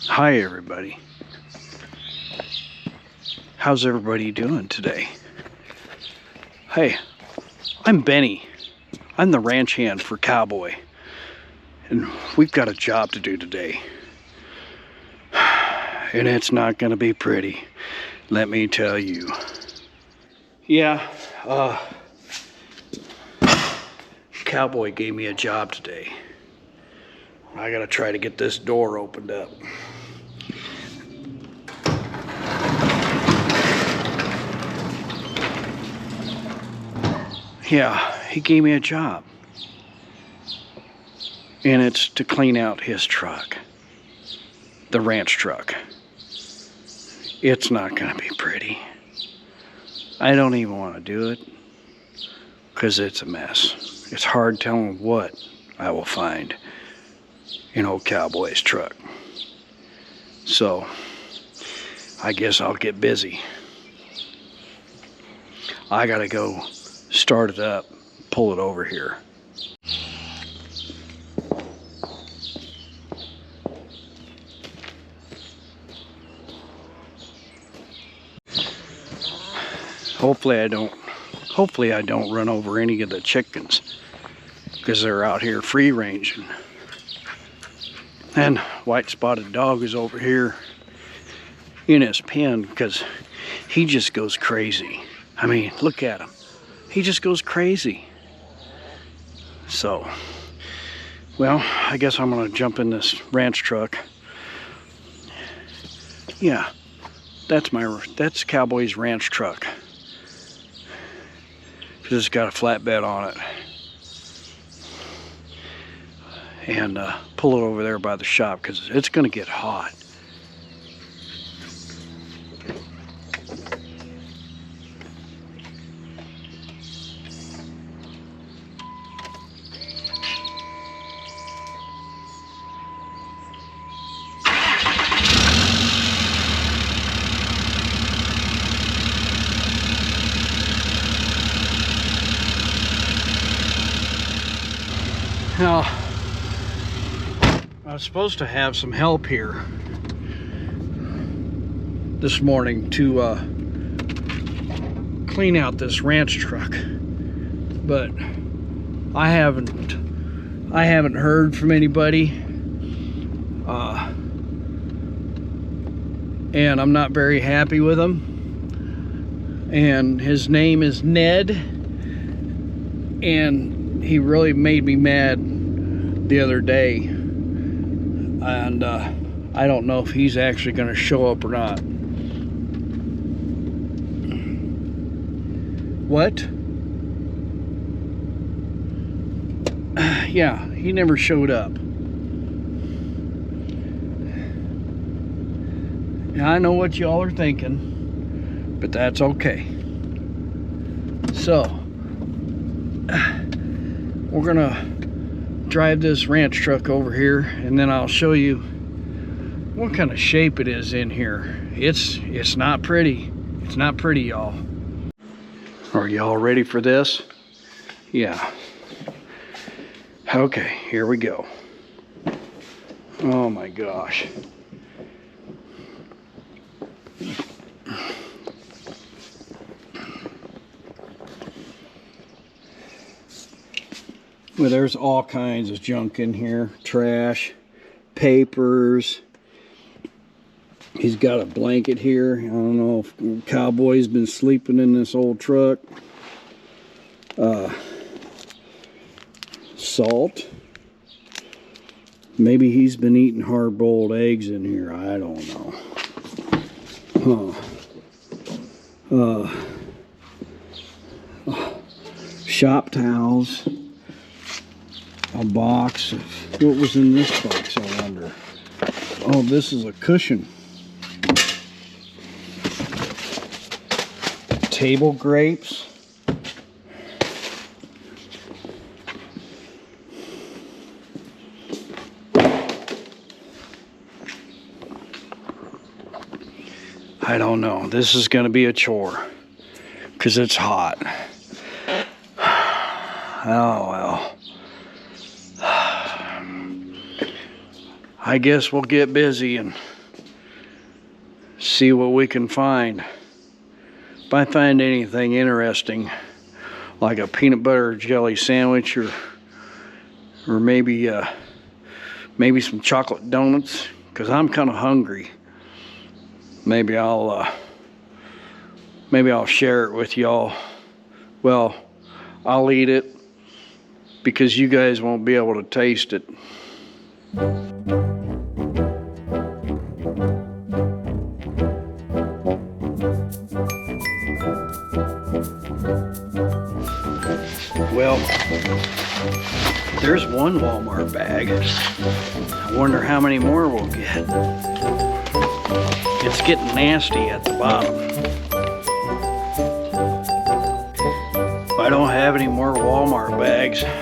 Hi everybody. How's everybody doing today? Hey, I'm Benny. I'm the ranch hand for Cowboy. And we've got a job to do today. And it's not gonna be pretty, let me tell you. Yeah, Cowboy gave me a job today. I gotta try to get this door opened up. Yeah, he gave me a job. And it's to clean out his truck. The ranch truck. It's not gonna be pretty. I don't even want to do it because it's a mess. It's hard telling what I will find in old Cowboy's truck. So, I guess I'll get busy. I gotta go start it up, pull it over here. Hopefully I don't run over any of the chickens because they're out here free ranging. And white spotted dog is over here in his pen because he just goes crazy. I mean, look at him. He just goes crazy. So, well, I guess I'm gonna jump in this ranch truck. Yeah, that's Cowboy's ranch truck. It's got a flatbed on it. And pull it over there by the shop because it's gonna get hot. Now, I was supposed to have some help here this morning to clean out this ranch truck, but I haven't heard from anybody, and I'm not very happy with him. And his name is Ned, and he really made me mad the other day, and I don't know if he's actually going to show up or not. What? Yeah, he never showed up. Now, I know what y'all are thinking, but that's okay. So, we're gonna drive this ranch truck over here, and then I'll show you what kind of shape it is in here. It's not pretty. It's not pretty, y'all. Are y'all ready for this? Yeah. Okay, here we go. Oh my gosh. Well, there's all kinds of junk in here. Trash, papers. He's got a blanket here. I don't know if Cowboy's been sleeping in this old truck. Salt. Maybe he's been eating hard-boiled eggs in here. I don't know. Shop towels. A box of, what was in this box, I wonder? Oh, this is a cushion. Table grapes. I don't know. This is going to be a chore because it's hot. Oh, well. I guess we'll get busy and see what we can find. If I find anything interesting, like a peanut butter jelly sandwich, or maybe some chocolate donuts, because I'm kind of hungry. Maybe I'll share it with y'all. Well, I'll eat it because you guys won't be able to taste it. Well, there's one Walmart bag. I wonder how many more we'll get. It's getting nasty at the bottom. I don't have any more Walmart bags, but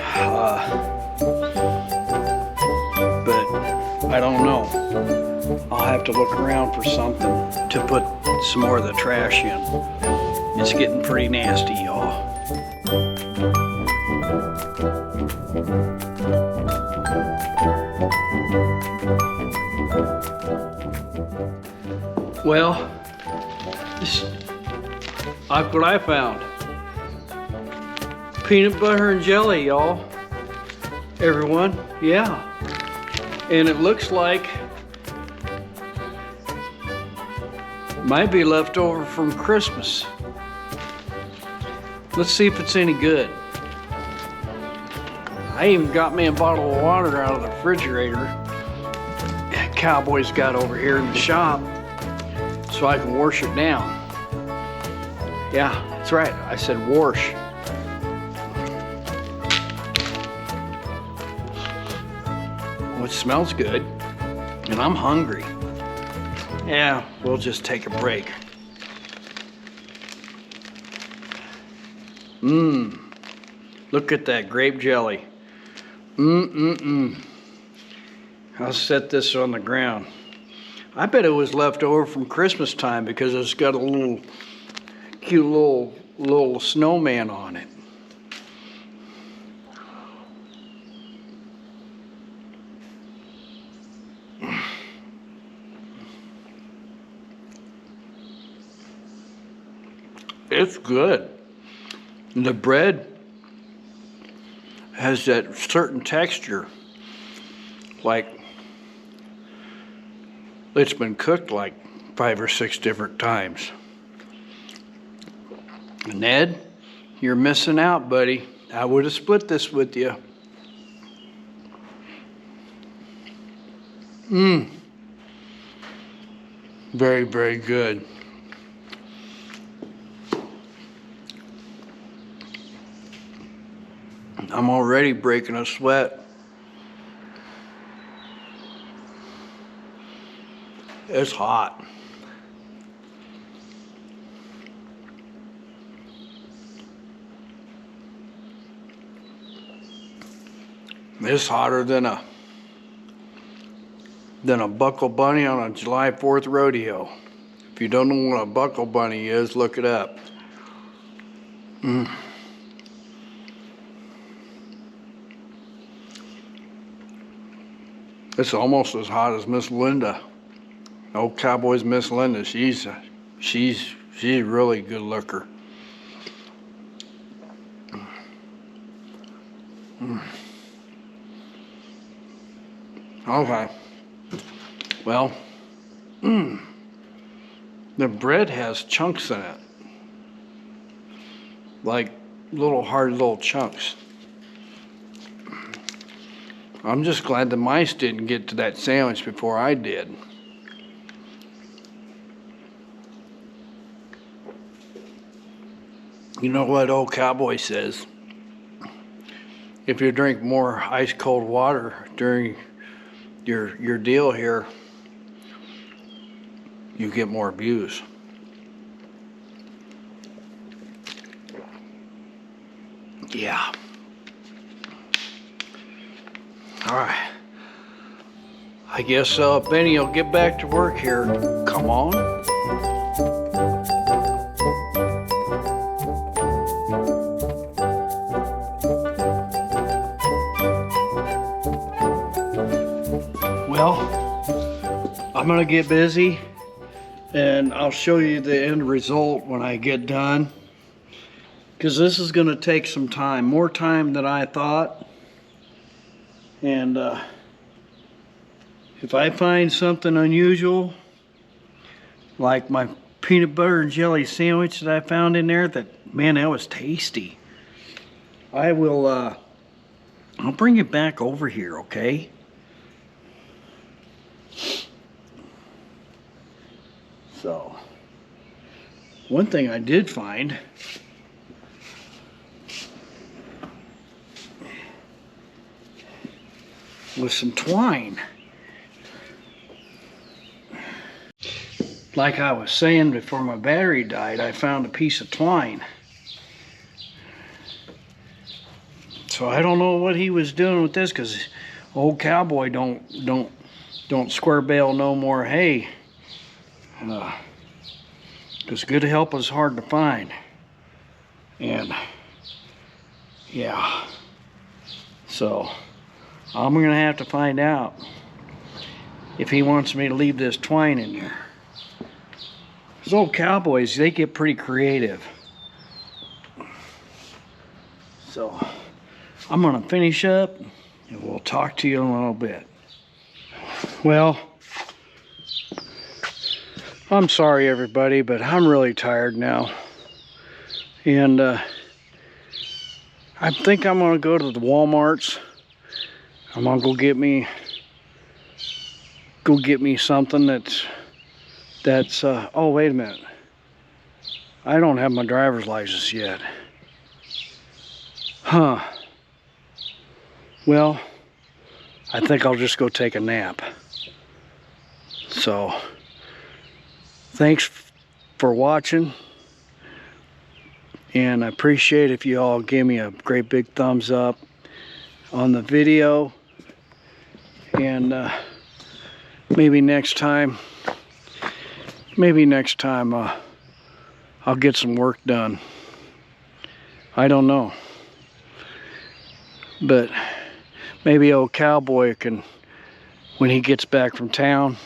I don't know. I'll have to look around for something to put some more of the trash in. It's getting pretty nasty, y'all. Well, look what I found. Peanut butter and jelly, y'all. Everyone, yeah. And it looks like might be left over from Christmas. Let's see if it's any good. I even got me a bottle of water out of the refrigerator Cowboy's got over here in the shop so I can wash it down. Yeah, that's right. I said wash. Well, it smells good, and I'm hungry. Yeah, we'll just take a break. Look at that grape jelly. I'll set this on the ground. I bet it was left over from Christmas time because it's got a little cute little snowman on it. It's good. The bread has that certain texture, like it's been cooked like 5 or 6 different times. Ned, you're missing out, buddy. I would have split this with you. Very, very good. I'm already breaking a sweat. It's hot. It's hotter than a buckle bunny on a July 4th rodeo. If you don't know what a buckle bunny is, look it up. It's almost as hot as Miss Linda. Old Cowboy's Miss Linda. She's a really good looker. Okay. Well, the bread has chunks in it, like hard little chunks. I'm just glad the mice didn't get to that sandwich before I did. You know what old Cowboy says? If you drink more ice cold water during your deal here, you get more views. Yeah. All right. I guess Benny will get back to work here. Come on. Well, I'm gonna get busy And I'll show you the end result when I get done, because this is going to take some time, more time than I thought. And if I find something unusual, like my peanut butter and jelly sandwich that I found in there, that, man, that was tasty, I will I'll bring it back over here, okay? So, one thing I did find was some twine. Like I was saying before my battery died, I found a piece of twine. So I don't know what he was doing with this, because old cowboy don't square bale no more hay. Because good help is hard to find. And yeah, so I'm gonna have to find out if he wants me to leave this twine in there. Those old cowboys, they get pretty creative. So I'm gonna finish up and we'll talk to you in a little bit. Well, I'm sorry everybody, but I'm really tired now. And I think I'm gonna go to the Walmarts. I'm gonna go get me something that's oh, wait a minute. I don't have my driver's license yet. Huh. Well, I think I'll just go take a nap. So, thanks for watching. And I appreciate if you all give me a great big thumbs up on the video. And maybe next time I'll get some work done. I don't know. But maybe old cowboy can, when he gets back from town,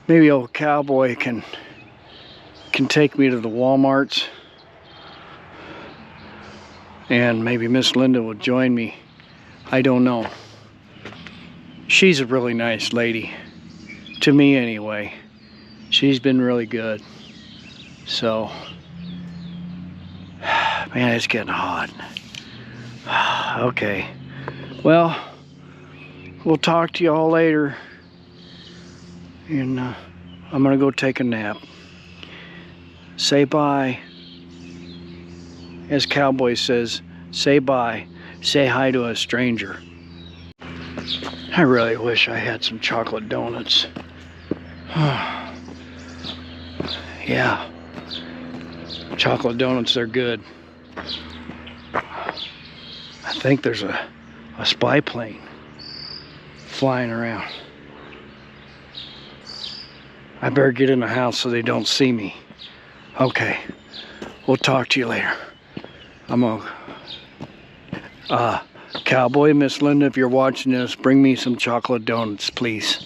maybe old cowboy can take me to the Walmarts. And maybe Miss Linda will join me. I don't know. She's a really nice lady. To me anyway. She's been really good. So, man, it's getting hot. Okay. Well, we'll talk to you all later. And I'm gonna go take a nap. Say bye. As Cowboy says, say bye. Say hi to a stranger. I really wish I had some chocolate donuts. Yeah. Chocolate donuts, they're good. I think there's a spy plane flying around. I better get in the house so they don't see me. Okay. We'll talk to you later. I'm gonna Cowboy, Miss Linda, if you're watching this, bring me some chocolate donuts, please.